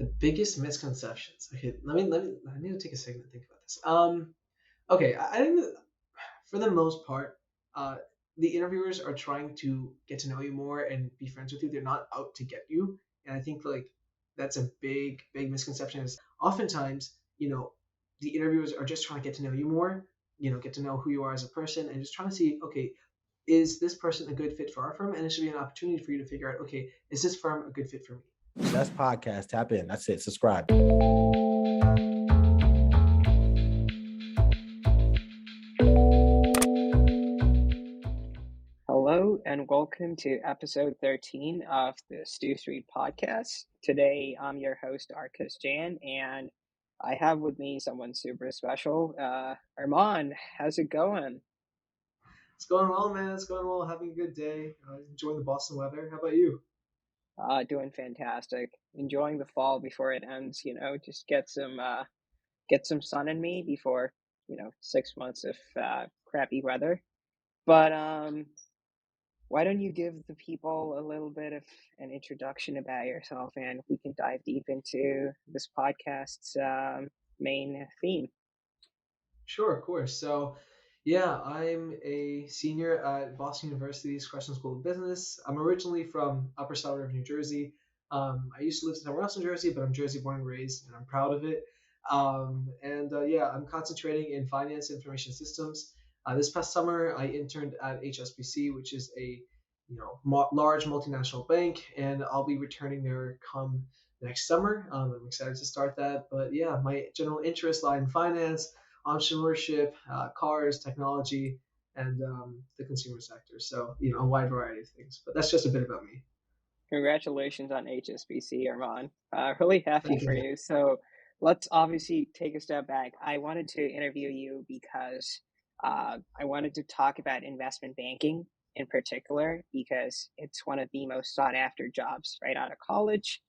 The biggest misconceptions. Okay, let me. I need to take a second to think about this. Okay, I think that for the most part, uh, the interviewers are trying to get to know you more and be friends with you. They're not out to get you, and I think like that's a big misconception. Is oftentimes the interviewers are just trying to get to know you more. Get to know who you are as a person, and just trying to see, okay, is this person a good fit for our firm? And it should be an opportunity for you to figure out, okay, is this firm a good fit for me? Best podcast. Tap in. That's it. Subscribe. Hello and welcome to episode 13 of the STU STREET podcast. Today I'm your host Arkash Jain and I have with me someone super special. Armaan, how's it going? It's going well, man. It's going well. Having a good day. Enjoying the Boston weather. How about you? Doing fantastic. Enjoying the fall before it ends. Just get some sun in me before 6 months of crappy weather. But why don't you give the people a little bit of an introduction about yourself, and we can dive deep into this podcast's main theme. Sure, of course. So, yeah, I'm a senior at Boston University's Crescent School of Business. I'm originally from Upper Suburb of New Jersey. I used to live somewhere else in Jersey, but I'm Jersey born and raised, and I'm proud of it. Yeah, I'm concentrating in finance information systems. This past summer, I interned at HSBC, which is a large multinational bank, and I'll be returning there come next summer. I'm excited to start that. But yeah, my general interests lie in finance, entrepreneurship, cars, technology, and the consumer sector. So, a wide variety of things. But that's just a bit about me. Congratulations on HSBC, Armaan. Really happy Thank for you. you. So let's obviously take a step back. I wanted to interview you because I wanted to talk about investment banking in particular because it's one of the most sought after jobs right out of college.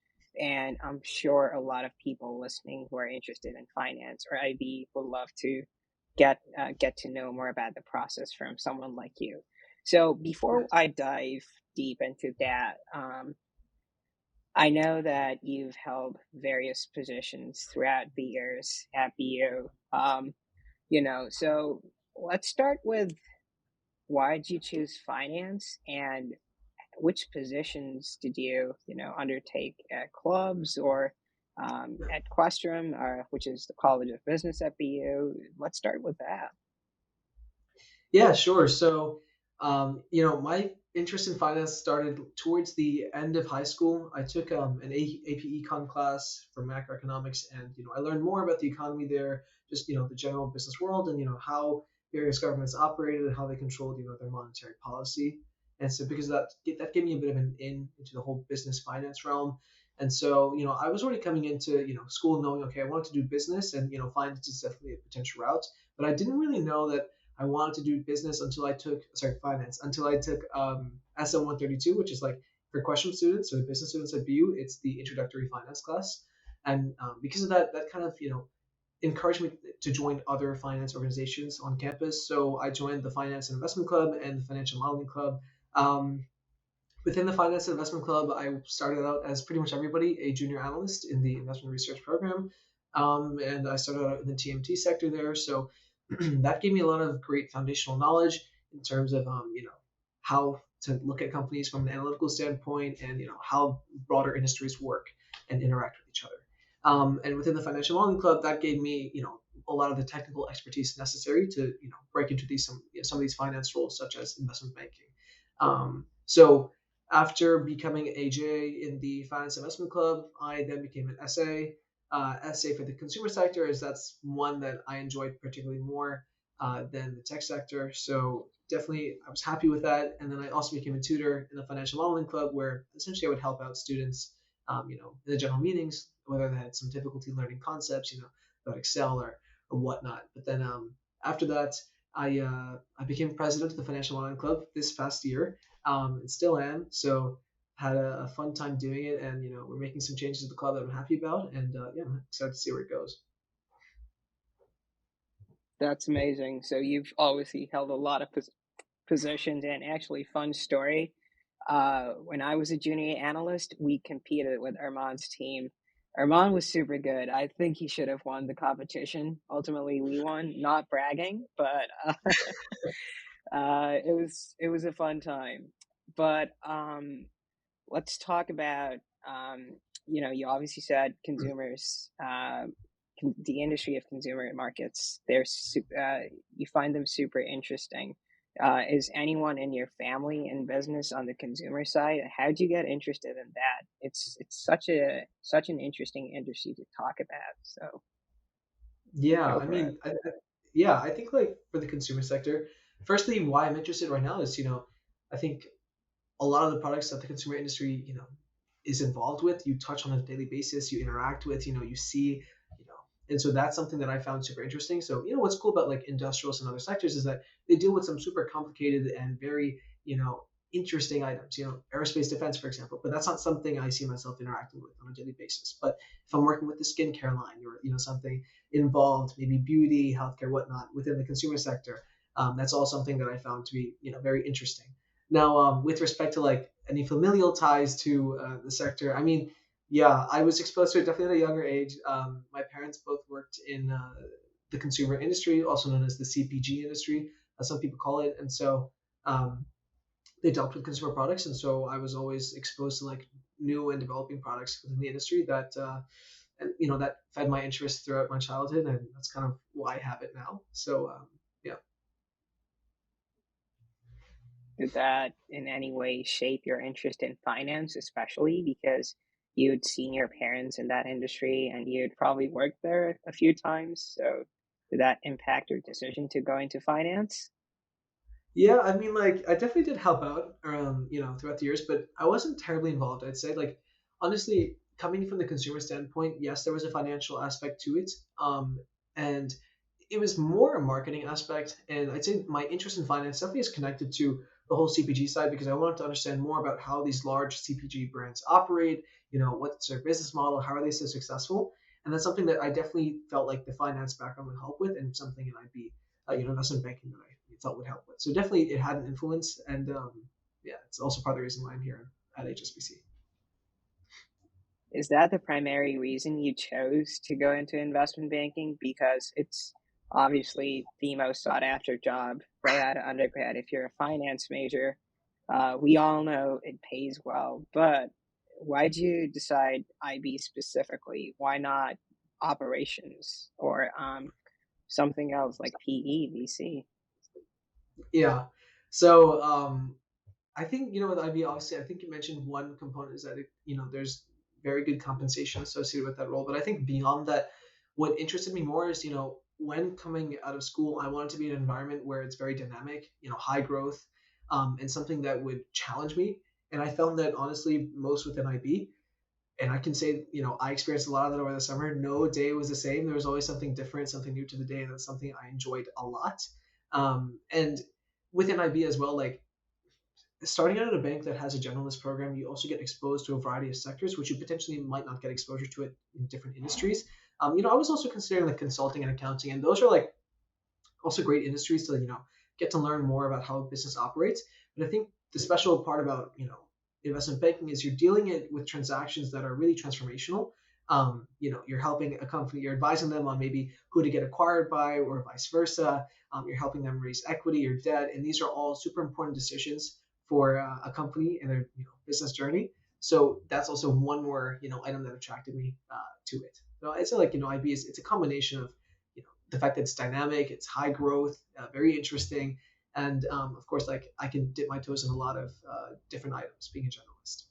And I'm sure a lot of people listening who are interested in finance or IB would love to get to know more about the process from someone like you. So before I dive deep into that, I know that you've held various positions throughout the years at BU. So let's start with why did you choose finance and which positions did you undertake at clubs or at Questrom, which is the College of Business at BU? Let's start with that. Yeah, sure. So, my interest in finance started towards the end of high school. I took an AP Econ class for macroeconomics, and I learned more about the economy there, just the general business world, and how various governments operated and how they controlled their monetary policy. And so, because of that gave me a bit of an in into the whole business finance realm. And so, I was already coming into school knowing, okay, I wanted to do business, and finance is definitely a potential route, but I didn't really know that I wanted to do business until I took, sorry, finance, until I took SM 132, which is like for question students, so business students at BU, it's the introductory finance class. And because of that, that kind of, encouraged me to join other finance organizations on campus. So I joined the Finance and Investment Club and the Financial Modeling Club. Um, Within the Finance and Investment Club, I started out as pretty much everybody, a junior analyst in the investment research program. And I started out in the TMT sector there. So that gave me a lot of great foundational knowledge in terms of, how to look at companies from an analytical standpoint and, how broader industries work and interact with each other. And within the Financial Modeling Club, that gave me, a lot of the technical expertise necessary to, break into some of these finance roles, such as investment banking. So after becoming an AJ in the Finance Investment Club, I then became an SA. SA for the consumer sector, as that's one that I enjoyed particularly more than the tech sector. So definitely, I was happy with that. And then I also became a tutor in the Financial Modeling Club, where essentially I would help out students, in the general meetings, whether they had some difficulty learning concepts, about Excel or whatnot. But then after that, I became president of the Financial Modeling Club this past year, and still am. So had a fun time doing it, and we're making some changes to the club that I'm happy about, and yeah, I'm excited to see where it goes. That's amazing. So you've obviously held a lot of positions, and actually, fun story. When I was a junior analyst, we competed with Armaan's team Armaan was super good. I think he should have won the competition. Ultimately, we won. Not bragging, but it was a fun time. But let's talk about you obviously said consumers, the industry of consumer markets. You find them super interesting. Is anyone in your family in business on the consumer side? How'd you get interested in that? It's such an interesting industry to talk about. So Yeah, go I for it. mean, yeah, I think like for the consumer sector, firstly, why I'm interested right now is, I think a lot of the products that the consumer industry, is involved with, you touch on a daily basis, you interact with, you see, you know, and so that's something that I found super interesting. So, what's cool about like industrials and other sectors is that they deal with some super complicated and very, interesting items, aerospace defense, for example, but that's not something I see myself interacting with on a daily basis. But if I'm working with the skincare line or, something involved, maybe beauty, healthcare, whatnot, within the consumer sector, that's all something that I found to be, very interesting. Now, with respect to like any familial ties to the sector, I mean, yeah, I was exposed to it definitely at a younger age. My parents both worked in the consumer industry, also known as the CPG industry, as some people call it, and so um, they dealt with consumer products, and so I was always exposed to like new and developing products within the industry that and that fed my interest throughout my childhood, and that's kind of why I have it now. So yeah. Did that in any way shape your interest in finance, especially because you'd seen your parents in that industry and you'd probably worked there a few times? So did that impact your decision to go into finance? Yeah, I mean, like, I definitely did help out, throughout the years, but I wasn't terribly involved. I'd say, like, honestly, coming from the consumer standpoint, yes, there was a financial aspect to it, and it was more a marketing aspect. And I'd say my interest in finance definitely is connected to the whole CPG side because I wanted to understand more about how these large CPG brands operate. What's their business model? How are they so successful? And that's something that I definitely felt like the finance background would help with, and something in IB, investment banking that I thought would help with. So definitely it had an influence, and yeah, it's also part of the reason why I'm here at HSBC. Is that the primary reason you chose to go into investment banking? Because it's obviously the most sought after job right out of undergrad. If you're a finance major, we all know it pays well, but why'd you decide IB specifically? Why not operations or something else like PE, VC? Yeah. So I think with IB, obviously, I think you mentioned one component is that there's very good compensation associated with that role. But I think beyond that, what interested me more is when coming out of school, I wanted to be in an environment where it's very dynamic, high growth, and something that would challenge me. And I found that honestly, most within IB, and I can say, I experienced a lot of that over the summer. No day was the same. There was always something different, something new to the day, and that's something I enjoyed a lot. And within IB as well, like starting out at a bank that has a generalist program, you also get exposed to a variety of sectors, which you potentially might not get exposure to it in different industries. I was also considering like consulting and accounting, and those are like also great industries to get to learn more about how a business operates. But I think the special part about investment banking is you're dealing it with transactions that are really transformational. You're helping a company, you're advising them on maybe who to get acquired by or vice versa. You're helping them raise equity or debt, and these are all super important decisions for a company and their business journey. So that's also one more item that attracted me to it. So I'd say like IB is it's a combination of the fact that it's dynamic, it's high growth, very interesting, and of course, like I can dip my toes in a lot of different items being a generalist.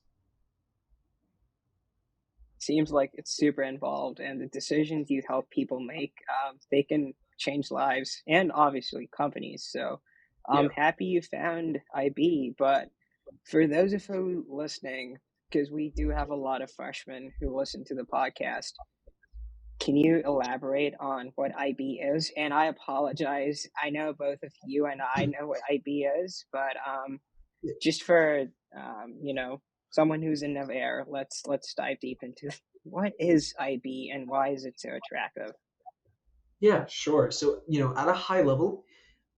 Seems like it's super involved, and the decisions you help people make, they can change lives and obviously companies. So I'm Yeah. happy you found IB, but for those of you listening, because we do have a lot of freshmen who listen to the podcast, can you elaborate on what IB is? And I apologize. I know both of you and I know what IB is, but just for someone who's in Nevair, let's dive deep into what is IB and why is it so attractive? Yeah, sure. So, at a high level,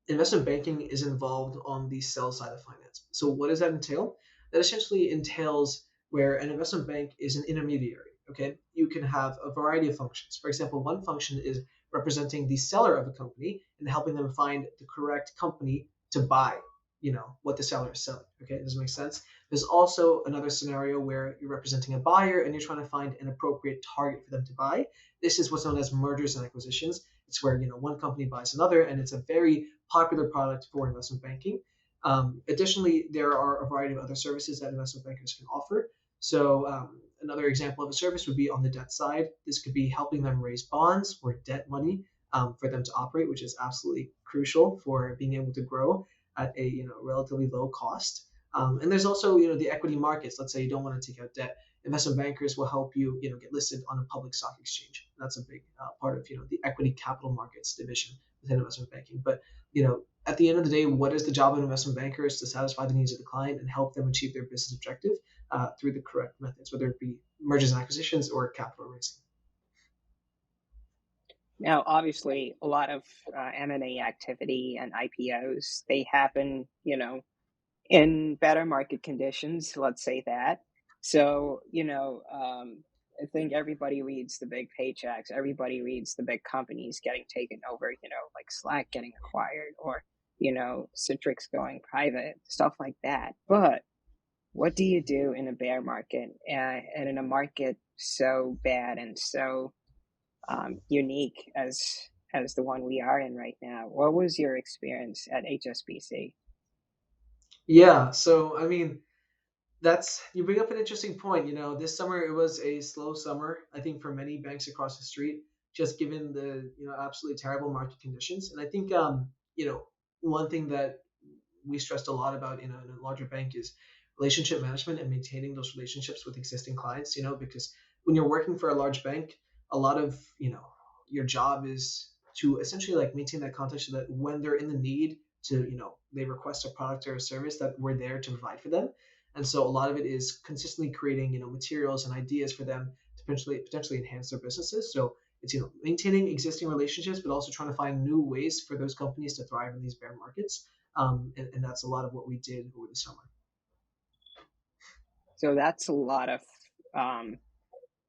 investment banking is involved on the sell side of finance. So what does that entail? That essentially entails where an investment bank is an intermediary. Okay, you can have a variety of functions. For example, one function is representing the seller of a company and helping them find the correct company to buy, what the seller is selling. Okay, does it make sense? There's also another scenario where you're representing a buyer and you're trying to find an appropriate target for them to buy. This is what's known as mergers and acquisitions. It's where one company buys another, and it's a very popular product for investment banking. Additionally, there are a variety of other services that investment bankers can offer. So another example of a service would be on the debt side. This could be helping them raise bonds or debt money for them to operate, which is absolutely crucial for being able to grow at a relatively low cost. And there's also the equity markets. Let's say you don't want to take out debt. Investment bankers will help you get listed on a public stock exchange. That's a big part of the equity capital markets division within investment banking. But at the end of the day, what is the job of an investment banker is to satisfy the needs of the client and help them achieve their business objective through the correct methods, whether it be mergers and acquisitions or capital raising. Now, obviously, a lot of M&A activity and IPOs, they happen, in better market conditions, let's say that. So, I think everybody reads the big paychecks. Everybody reads the big companies getting taken over, like Slack getting acquired or, Citrix going private, stuff like that. But what do you do in a bear market and in a market so bad and so unique as the one we are in right now? What was your experience at HSBC? Yeah, so I mean, you bring up an interesting point. This summer it was a slow summer, I think, for many banks across the street, just given the absolutely terrible market conditions. And I think one thing that we stressed a lot about in a larger bank is relationship management and maintaining those relationships with existing clients. Because when you're working for a large bank, a lot of your job is to essentially like maintain that contact so that when they're in the need to they request a product or a service, that we're there to provide for them. And so a lot of it is consistently creating materials and ideas for them to potentially enhance their businesses. So it's maintaining existing relationships, but also trying to find new ways for those companies to thrive in these bear markets. And that's a lot of what we did over the summer. So that's a lot of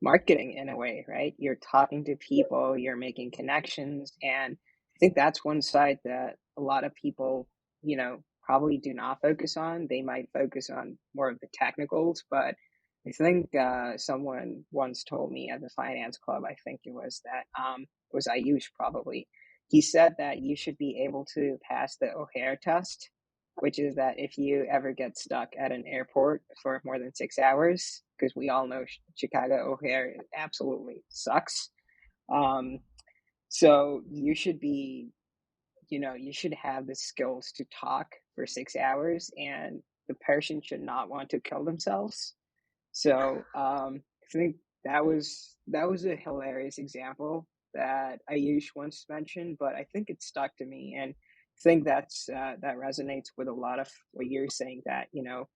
marketing in a way, right? You're talking to people, you're making connections. And I think that's one side that a lot of people, probably do not focus on. They might focus on more of the technicals, but I think someone once told me at the finance club, I think it was Ayush probably. He said that you should be able to pass the O'Hare test, which is that if you ever get stuck at an airport for more than 6 hours, because we all know Chicago O'Hare absolutely sucks. So you should be, you should have the skills to talk for 6 hours, and the person should not want to kill themselves. So I think that was a hilarious example that Ayush once mentioned, but I think it stuck to me, and I think that resonates with a lot of what you're saying. That your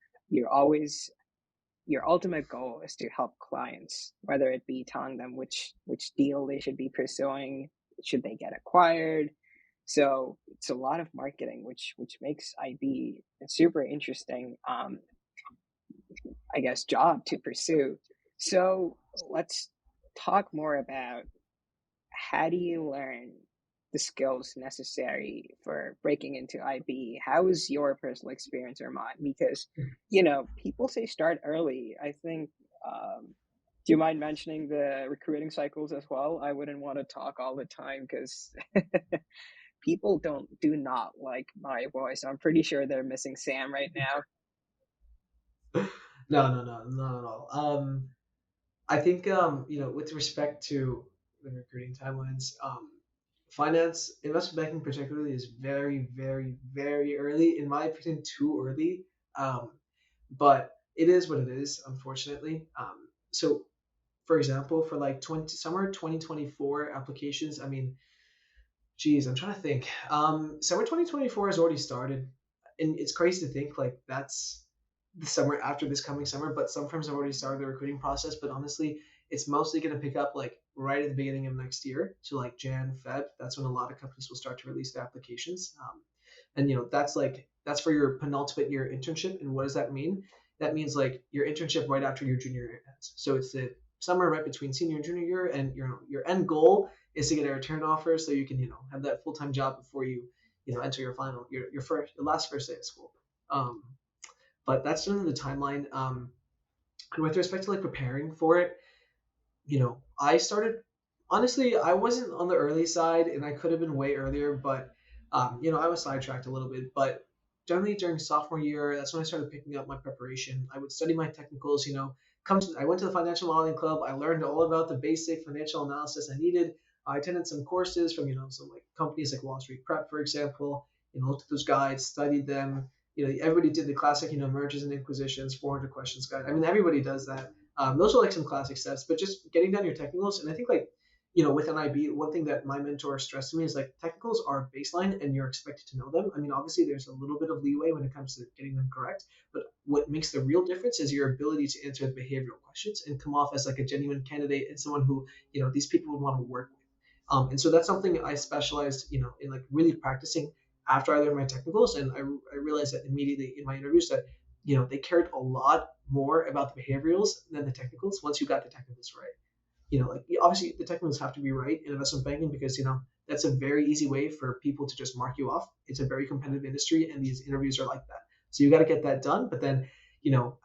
ultimate goal is to help clients, whether it be telling them which deal they should be pursuing, should they get acquired. So it's a lot of marketing, which makes IB a super interesting, I guess, job to pursue. So let's talk more about how do you learn the skills necessary for breaking into IB. How is your personal experience, Armaan? Because, people say start early. I think, do you mind mentioning the recruiting cycles as well? I wouldn't want to talk all the time because people do not like my voice. I'm pretty sure they're missing Sam right now. No, not at all. I think with respect to the recruiting timelines, finance investment banking particularly is very, very, very early. In my opinion, too early. But it is what it is, unfortunately. So, for example, for like summer 2024 applications, I mean, geez, I'm trying to think. Summer 2024 has already started, and it's crazy to think like that's the summer after this coming summer. But some firms have already started the recruiting process. But honestly, it's mostly going to pick up like right at the beginning of next year, so like Jan, Feb. That's when a lot of companies will start to release their applications. And that's for your penultimate year internship. And what does that mean? That means like your internship right after your junior year ends. So it's the somewhere right between senior and junior year, and your end goal is to get a return offer so you can have that full time job before you enter your last first day of school. Um, but that's generally the timeline. And with respect to like preparing for it, I started, honestly, I wasn't on the early side and I could have been way earlier, but, I was sidetracked a little bit. But generally during sophomore year, that's when I started picking up my preparation. I would study my technicals, I went to the financial modeling club. I learned all about the basic financial analysis I needed. I attended some courses from, some like companies like Wall Street Prep, for example, looked at those guides, studied them. Everybody did the classic, mergers and acquisitions, 400 questions guide. I mean, everybody does that. Those are like some classic steps, but just getting down your technicals. And I think like, with an IB, one thing that my mentor stressed to me is like technicals are baseline and you're expected to know them. I mean, obviously there's a little bit of leeway when it comes to getting them correct, but what makes the real difference is your ability to answer the behavioral questions and come off as like a genuine candidate and someone who, these people would want to work with. And so that's something I specialized, in like really practicing after I learned my technicals. And I realized that immediately in my interviews that, they cared a lot more about the behaviorals than the technicals once you got the technicals right. Like obviously the technicals have to be right in investment banking because, that's a very easy way for people to just mark you off. It's a very competitive industry and these interviews are like that. So you got to get that done. But then,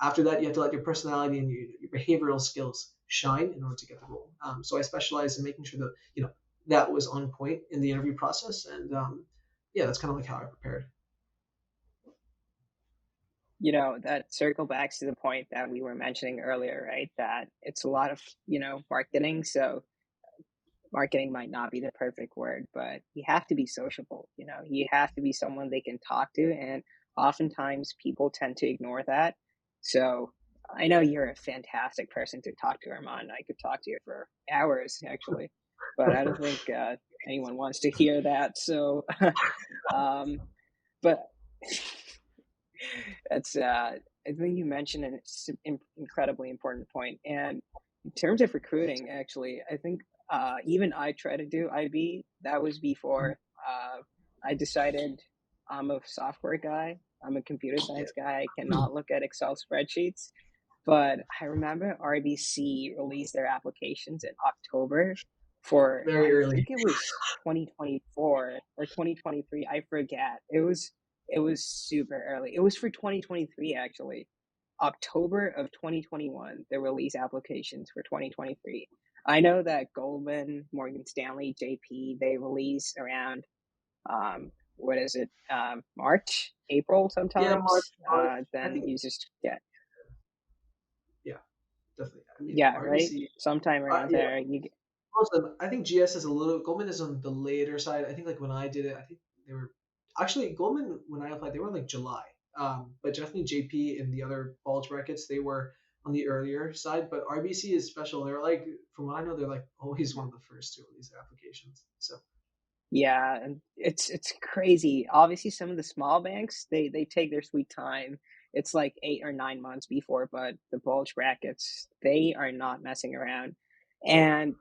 after that, you have to let your personality and your behavioral skills shine in order to get the role. So I specialized in making sure that, that was on point in the interview process. And yeah, that's kind of like how I prepared. That circle back to the point that we were mentioning earlier, right? That it's a lot of, marketing. So marketing might not be the perfect word, but you have to be sociable. You have to be someone they can talk to. And oftentimes people tend to ignore that. So I know you're a fantastic person to talk to, Armaan. I could talk to you for hours, actually, but I don't think anyone wants to hear that. So, but that's I think you mentioned an incredibly important point. And in terms of recruiting, actually, I think even I tried to do IB. That was before I decided I'm a software guy. I'm a computer science guy. I cannot look at Excel spreadsheets. But I remember RBC released their applications in October for, Very I early. think it was 2024 or 2023. I forget. It was super early. It was for 2023, actually. October of 2021, they release applications for 2023. I know that Goldman, Morgan Stanley, JP, they release around, what is it, March, April Yeah, Mark. sometimes. I Then think, you just get, yeah, definitely. I mean, yeah, right? RBC. Sometime around Yeah, there. most of them. I think GS is a little. Goldman is on the later side. I think like when I did it, I think they were actually Goldman when I applied, they were like July. But definitely JP and the other bulge brackets, they were on the earlier side. But RBC is special. They're like, from what I know, they're like always one of the first to release applications. So Yeah, and it's crazy. Obviously, some of the small banks they take their sweet time. It's like 8 or 9 months before, but the bulge brackets they are not messing around. And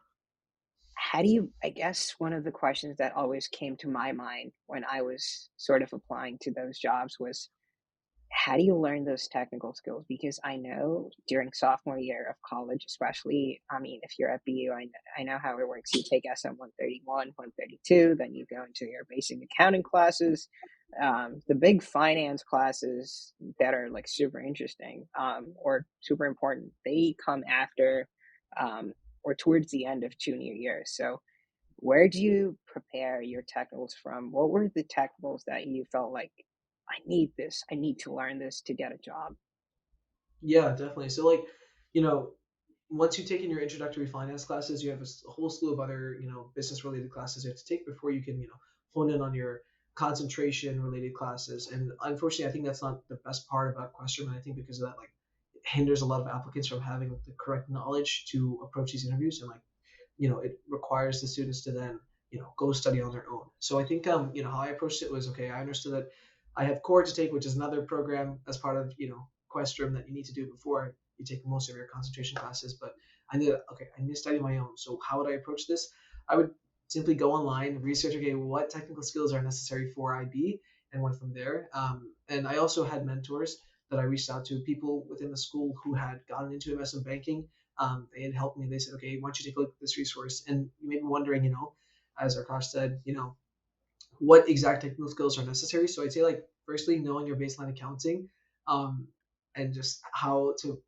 how do you? I guess one of the questions that always came to my mind when I was sort of applying to those jobs was how do you learn those technical skills? Because I know during sophomore year of college, especially, I mean, if you're at BU, I know how it works. You take SM 131, 132, then you go into your basic accounting classes, the big finance classes that are like super interesting or super important. They come after or towards the end of junior year. So, where do you prepare your technicals from? What were the technicals that you felt like I need this. I need to learn this to get a job. yeah, definitely. So like, you know, once you take in your introductory finance classes, you have a whole slew of other, business related classes you have to take before you can, hone in on your concentration related classes. And unfortunately, I think that's not the best part about Questerman. I think because of that, like, it hinders a lot of applicants from having the correct knowledge to approach these interviews. And like, it requires the students to then, go study on their own. So I think, how I approached it was, okay, I understood that I have core to take, which is another program as part of, Questrom that you need to do before you take most of your concentration classes. But I knew that, okay, I need to study my own. So how would I approach this? I would simply go online, research, okay, what technical skills are necessary for IB, and went from there. And I also had mentors that I reached out to, people within the school who had gotten into investment banking, They had helped me. They said, okay, why don't you take a look at this resource? And you may be wondering, as Arkash said, what exact technical skills are necessary. So I'd say like firstly knowing your baseline accounting, um, and just how to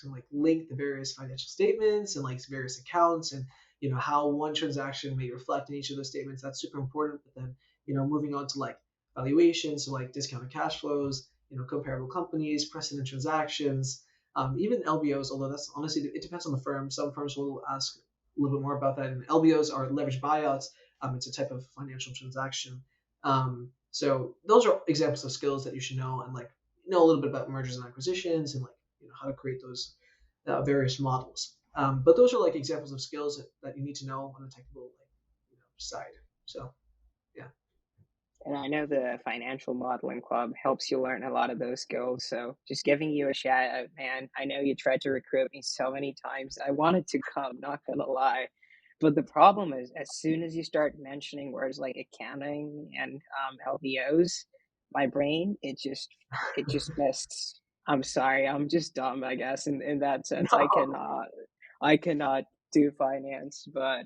like link the various financial statements and like various accounts, and how one transaction may reflect in each of those statements. That's super important. But then moving on to like valuations, so like discounted cash flows, comparable companies, precedent transactions, even LBOs. Although that's honestly it depends on the firm. Some firms will ask a little bit more about that. And LBOs are leveraged buyouts. It's a type of financial transaction. So those are examples of skills that you should know, and like know a little bit about mergers and acquisitions, and like how to create those various models. But those are like examples of skills that you need to know on the technical like side. So yeah. And I know the Financial Modeling Club helps you learn a lot of those skills. So just giving you a shout out, man. I know you tried to recruit me so many times. I wanted to come, not gonna lie. But the problem is, as soon as you start mentioning words like accounting and LBOs, my brain it just missed. I'm sorry, I'm just dumb, I guess. In that sense, I cannot do finance, but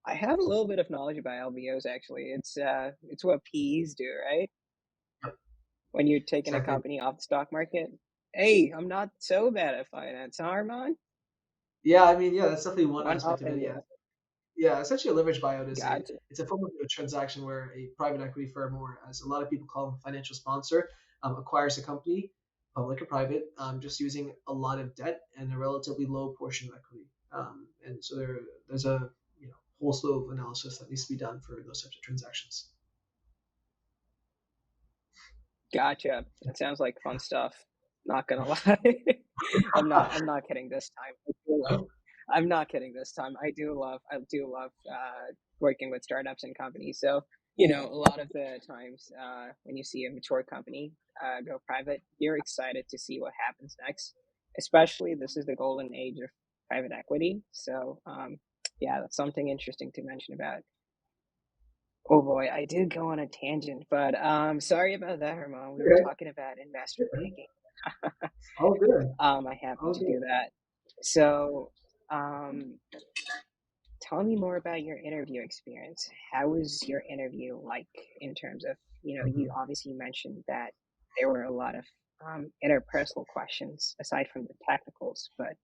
I have a little bit of knowledge about LBOs actually. It's what PEs do, right? When you're taking a Exactly. company off the stock market. Hey, I'm not so bad at finance, huh, Armaan? Yeah, I mean, yeah, that's definitely one One aspect of upping it. Yeah. you. Yeah, essentially a leverage buyout is a Gotcha. it's a form of a transaction where a private equity firm, or as a lot of people call them, financial sponsor, acquires a company, public or private, just using a lot of debt and a relatively low portion of equity. And so there's a whole slew of analysis that needs to be done for those types of transactions. Gotcha. That sounds like fun stuff. Not gonna lie. I'm not kidding this time. I'm not kidding this time. I do love working with startups and companies. So, a lot of the times when you see a mature company go private, you're excited to see what happens next. Especially this is the golden age of private equity. So, yeah, that's something interesting to mention about. Oh boy, I did go on a tangent, but sorry about that, Herman. We were Okay. talking about investment banking. All good. I happened All to do good. that. So, um, tell me more about your interview experience. How was your interview like in terms of, you Mhm. obviously mentioned that there were a lot of interpersonal questions aside from the technicals, but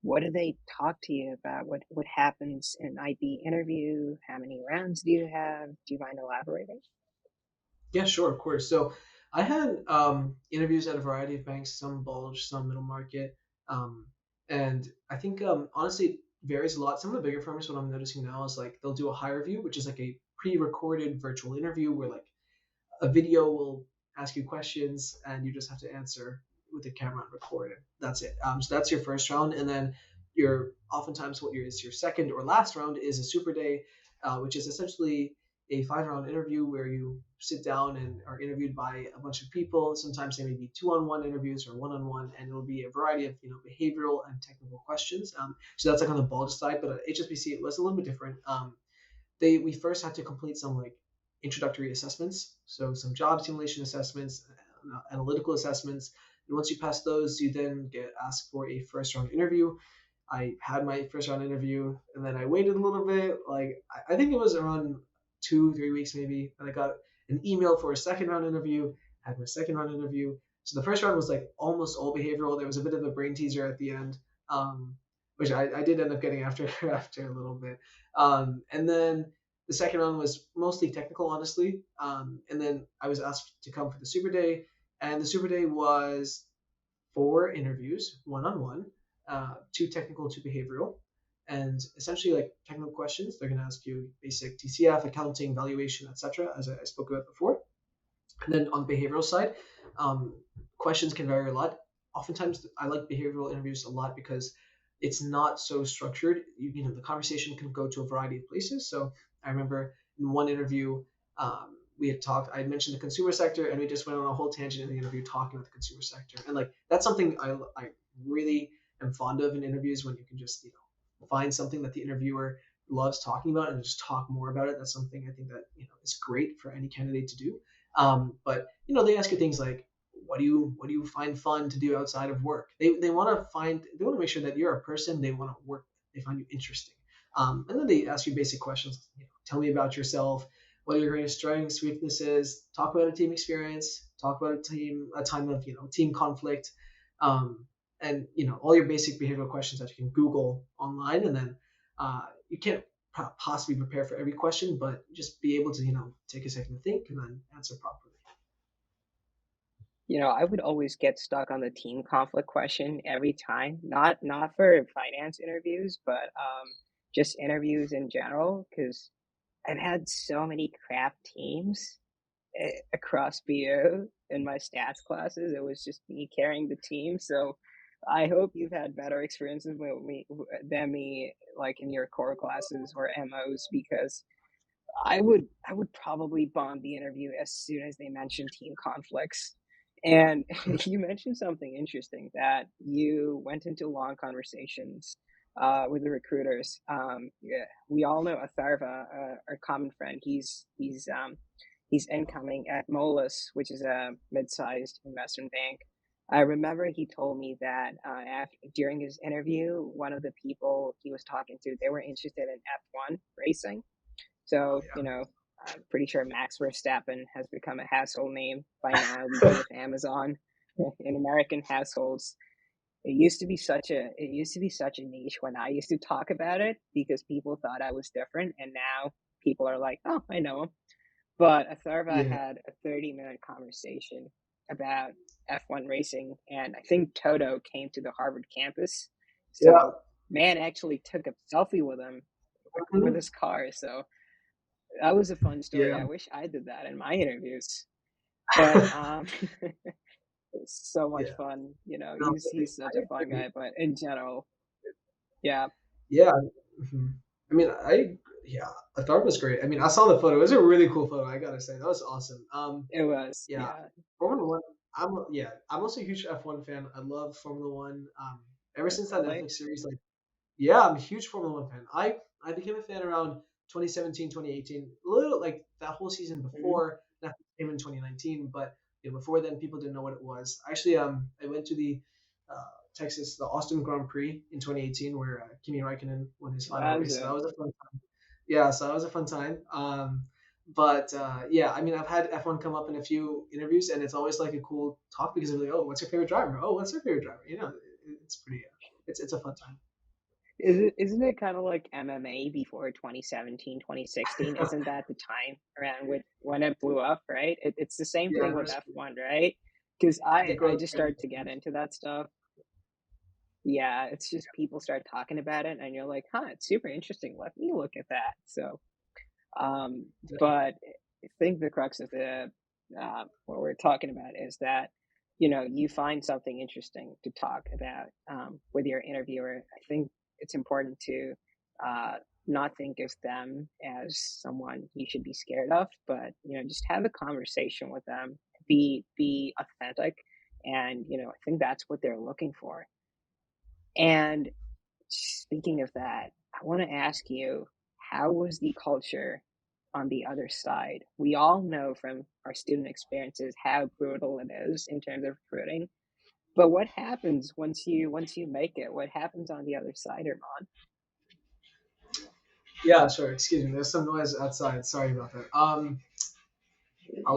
what do they talk to you about? What happens in an IB interview? How many rounds do you have? Do you mind elaborating? Yeah, sure, of course. So I had interviews at a variety of banks, some bulge, some middle market, um, and I think honestly it varies a lot. Some of the bigger firms, what I'm noticing now is like they'll do a hire view, which is like a pre-recorded virtual interview where like a video will ask you questions and you just have to answer with the camera and record it. That's it. So that's your first round, and then your oftentimes is your second or last round is a super day, which is essentially a 5 round interview where you sit down and are interviewed by a bunch of people. Sometimes they may be two-on-one interviews or one-on-one, and it'll be a variety of behavioral and technical questions. So that's like on the bulge side, but at HSBC it was a little bit different. We first had to complete some like introductory assessments, so some job simulation assessments, analytical assessments, and once you pass those, you then get asked for a first round interview. I had my first round interview, and then I waited a little bit. Like I think it was around 2 3 weeks maybe, and I got an email for a second round interview. Had my second round interview. So the first round was like almost all behavioral. There was a bit of a brain teaser at the end, which I did end up getting after after a little bit. And then the second round was mostly technical, honestly. And then I was asked to come for the Super Day, and the Super Day was 4 interviews, one-on-one, two technical, two behavioral, and essentially like technical questions. They're going to ask you basic TCF, accounting, valuation, etc., as I spoke about before. And then on the behavioral side, um, questions can vary a lot. Oftentimes, I like behavioral interviews a lot because it's not so structured. The conversation can go to a variety of places. So I remember in one interview, we had talked. I had mentioned the consumer sector, and we just went on a whole tangent in the interview talking about the consumer sector. And like that's something I really am fond of in interviews, when you can just find something that the interviewer loves talking about and just talk more about it. That's something I think that is great for any candidate to do. But they ask you things like, what do you find fun to do outside of work? They want to make sure that you're a person they want to work with. They find you interesting. And then they ask you basic questions. Tell me about yourself. What are your greatest strengths, weaknesses? Talk about a team experience. Talk about a time of team conflict, and all your basic behavioral questions that you can Google online. And then you can't possibly prepare for every question, but just be able to take a second to think and then answer properly. I would always get stuck on the team conflict question every time. Not for finance interviews, but just interviews in general, because I've had so many crap teams across BO in my stats classes. It was just me carrying the team. So I hope you've had better experiences with me than me, like in your core classes or MOs, because I would probably bomb the interview as soon as they mentioned team conflicts. And you mentioned something interesting, that you went into long conversations with the recruiters. Yeah, we all know Atharva, our common friend. He's incoming at Moelis, which is a mid-sized investment bank. I remember he told me that during his interview, one of the people he was talking to, they were interested in F1 racing. Oh So, yeah. I'm pretty sure Max Verstappen has become a household name by now because of Amazon. In American households, it used to be such a niche when I used to talk about it, because people thought I was different, and now people are like, "Oh, I know him." But Atharva Yeah. had a 30-minute conversation about F1 racing, and I think Toto came to the Harvard campus. Yeah. So, man actually took a selfie with him with Mhm. his car. So that was a fun story. Yeah. I wish I did that in my interviews. But it's so much Yeah. fun. No, He's such a I fun agree. guy. But in general, yeah, Yeah. Mhm. I mean, yeah, Atharva was great. I mean, I saw the photo. It was a really cool photo. I gotta say, that was awesome. it was. Yeah, Yeah, Formula One. I'm also a huge F1 fan. I love Formula One. Ever since that really. Netflix series, like, yeah, I'm a huge Formula One fan. I became a fan around 2017, 2018, a little like that whole season Hmm. before that came in 2019. But before then, people didn't know what it was. Actually, I went to the Austin Grand Prix in 2018, where Kimi Raikkonen won his final That was race. So that it. was a fun time. Yeah, so that was a fun time. But yeah, I mean, I've had F1 come up in a few interviews, and it's always like a cool talk because they're like, "Oh, what's your favorite driver? Oh, what's your favorite driver?" It's pretty. It's a fun time. Isn't it kind of like MMA before 2017, 2016? Isn't that the time around when it blew up, right? It's the same Yeah, thing with F1, right? Because the I growth. just started to get into that stuff. Yeah, it's just people start talking about it, and you're like, huh, it's super interesting. Let me look at that. So, um, but I think the crux of the what we're talking about is that you find something interesting to talk about with your interviewer. I think it's important to uh, not think of them as someone you should be scared of, but just have a conversation with them. Be authentic, and I think that's what they're looking for. And speaking of that, I want to ask you, how was the culture on the other side? We all know from our student experiences how brutal it is in terms of recruiting. But what happens once you make it? What happens on the other side, Armand? Yeah, sure. Excuse me. There's some noise outside. Sorry about that. I'll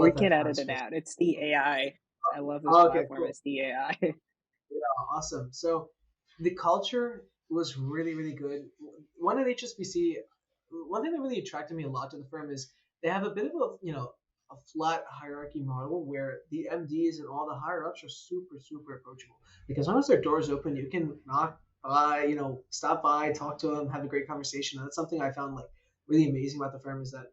We let can that edit pass it for. out. It's the AI. I love this Okay, platform. cool. It's the AI. Awesome. So the culture was really, really good. One at HSBC, one thing that really attracted me a lot to the firm is they have a bit of a flat hierarchy model where the MDs and all the higher ups are super, super approachable. Because once their doors open, you can knock by, stop by, talk to them, have a great conversation. And that's something I found like really amazing about the firm is that,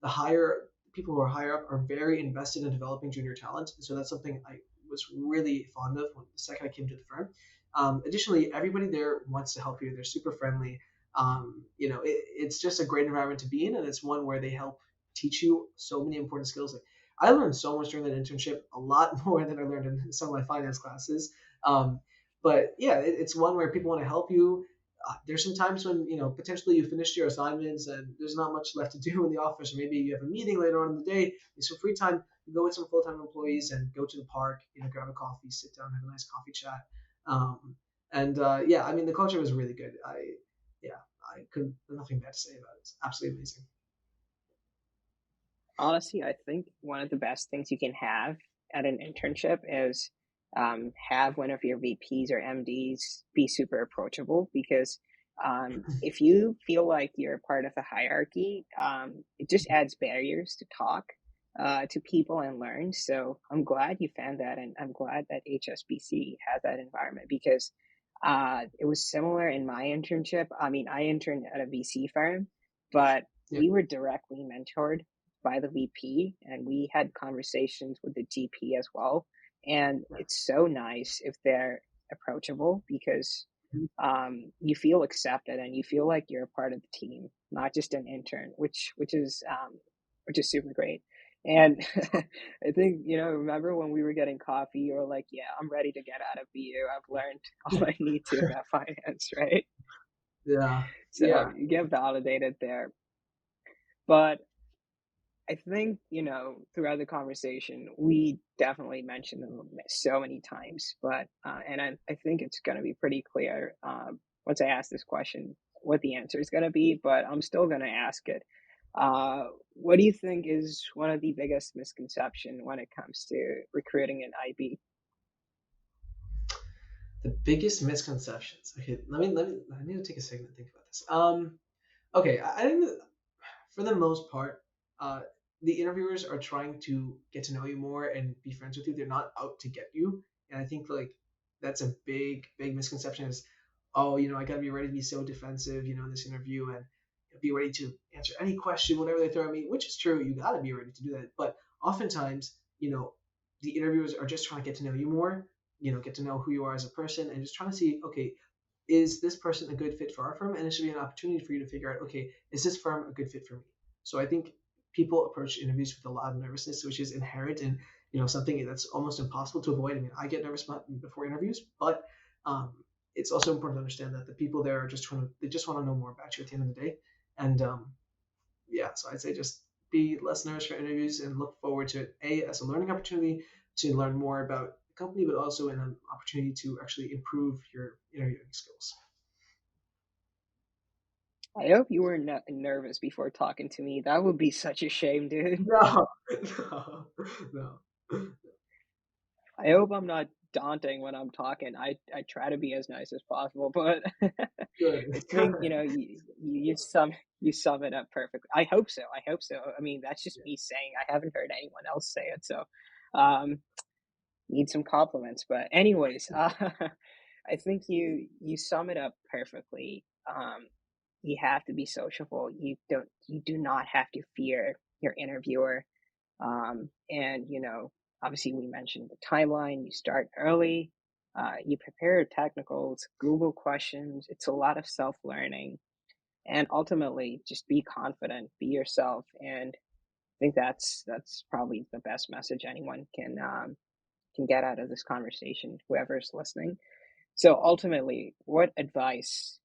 the higher people who are higher up are very invested in developing junior talent. So that's something I was really fond of when the second I came to the firm. Additionally, everybody there wants to help you. They're super friendly. It's just a great environment to be in, and it's one where they help teach you so many important skills. Like I learned so much during that internship, a lot more than I learned in some of my finance classes. Um, but yeah, it's one where people want to help you. there's some times when potentially you finished your assignments and there's not much left to do in the office, or maybe you have a meeting later on in the day. There's some free time. You go with some full-time employees and go to the park, grab a coffee, sit down, have a nice coffee chat. And yeah, I mean the culture was really good. I couldn't nothing bad to say about it. It's absolutely amazing. Honestly, I think one of the best things you can have at an internship is have one of your VPs or MDs be super approachable, because if you feel like you're part of a hierarchy, it just adds barriers to talk to people and learn. So I'm glad you found that, and I'm glad that HSBC has that environment, because it was similar in my internship. I mean, I interned at a VC firm, but Yeah. we were directly mentored by the VP, and we had conversations with the GP as well. And it's so nice if they're approachable, because you feel accepted and you feel like you're a part of the team, not just an intern, which is super great. And I think, remember when we were getting coffee, you were like, yeah, I'm ready to get out of BU. I've learned all I need to about finance, right? Yeah. So Yeah. you get validated there. But I think, throughout the conversation, we definitely mentioned them so many times, but, and I think it's going to be pretty clear, once I ask this question, what the answer is going to be, but I'm still going to ask it. What do you think is one of the biggest misconception when it comes to recruiting in IB? The biggest misconceptions. Okay, I need to take a second to think about this. Okay, I think that for the most part, uh, the interviewers are trying to get to know you more and be friends with you. They're not out to get you. And I think like that's a big misconception is, oh, I gotta be ready to be so defensive, in this interview and be ready to answer any question, whatever they throw at me, which is true. You gotta be ready to do that. But oftentimes, the interviewers are just trying to get to know you more, get to know who you are as a person and just trying to see, okay, is this person a good fit for our firm? And it should be an opportunity for you to figure out, okay, is this firm a good fit for me? So I think people approach interviews with a lot of nervousness, which is inherent and something that's almost impossible to avoid. I mean, I get nervous before interviews, but it's also important to understand that the people there are they just want to know more about you at the end of the day. And yeah, so I'd say just be less nervous for interviews and look forward to it as a learning opportunity to learn more about the company, but also an opportunity to actually improve your interviewing skills. I hope you were nervous before talking to me. That would be such a shame, dude. No, no. I hope I'm not daunting when I'm talking. I try to be as nice as possible, but Good. I think you sum it up perfectly. I hope so. I hope so. I mean, that's just me saying. I haven't heard anyone else say it, so um, need some compliments. But anyways, I think you sum it up perfectly. You have to be sociable. You do not have to fear your interviewer. And obviously we mentioned the timeline. You start early. You prepare your technicals, Google questions. It's a lot of self-learning, and ultimately just be confident, be yourself. And I think that's probably the best message anyone can get out of this conversation, whoever's listening. So ultimately, what advice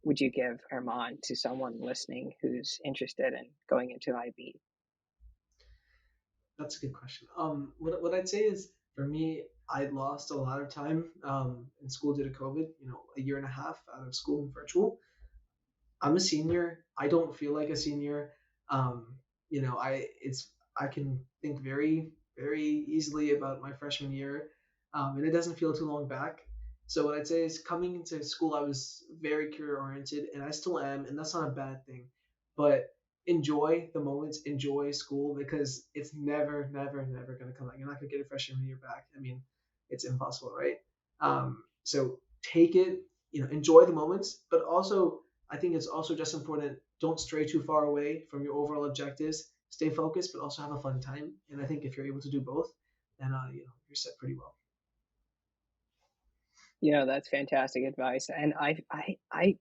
would you give, Armaan, to someone listening who's interested in going into IB? That's a good question. What I'd say is for me, I lost a lot of time in school due to COVID. A year and a half out of school virtual. I'm a senior. I don't feel like a senior. Um, I can think very easily about my freshman year, and it doesn't feel too long back. So what I'd say is coming into school, I was very career oriented, and I still am, and that's not a bad thing. But enjoy the moments, enjoy school because it's never gonna come back. You're not gonna get a freshman year back. I mean, it's impossible, right? So take it, enjoy the moments, but also I think it's also just important. Don't stray too far away from your overall objectives. Stay focused, but also have a fun time. And I think if you're able to do both, then you're set pretty well. That's fantastic advice, and I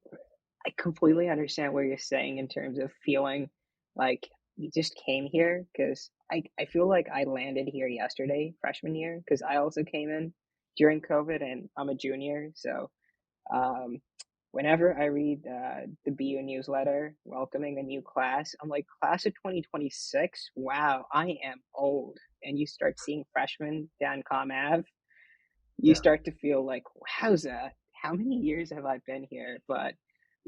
completely understand what you're saying in terms of feeling like you just came here, because I feel like I landed here yesterday, freshman year, because I also came in during COVID and I'm a junior. So um, whenever I read the BU newsletter welcoming a new class, I'm like, class of 2026? Wow, I am old. And you start seeing freshmen down Com Ave, you Yeah, start to feel like, wowza, how many years have I been here? But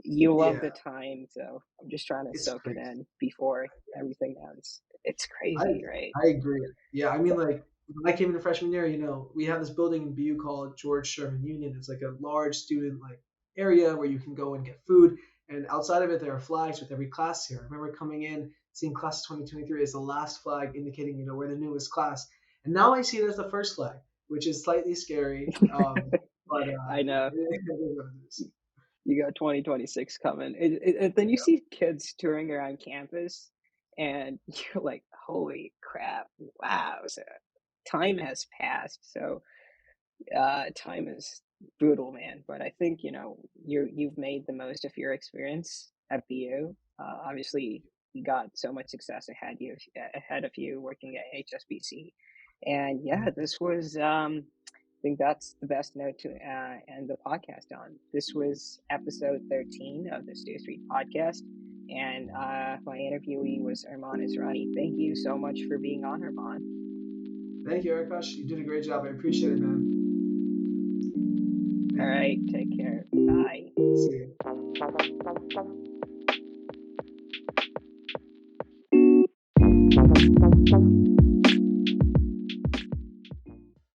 you love yeah, the time, so I'm just trying to it's soak it crazy. in before everything else. It's I crazy, right? I agree. Yeah, I mean, like when I came into freshman year, we have this building in BU called George Sherman Union. It's like a large student like area where you can go and get food. And outside of it, there are flags with every class here. I remember coming in, seeing class of 2023 as the last flag, indicating we're the newest class. And now I see it as the first flag, which is slightly scary. But I know. it is what it is. You got 2026 coming. Then you see kids touring around campus, and you're like, holy crap, wow. So time has passed. So time is brutal, man. But I think you've made the most of your experience at BU. Obviously, you got so much success ahead of you working at HSBC, and yeah, this was. I think that's the best note to end the podcast on. This was episode 13 of the STU Street podcast, and my interviewee was Armaan Israni. Thank you so much for being on, Armaan. Thank you, Arkash. You did a great job. I appreciate it, man. All right, take care. Bye. See you.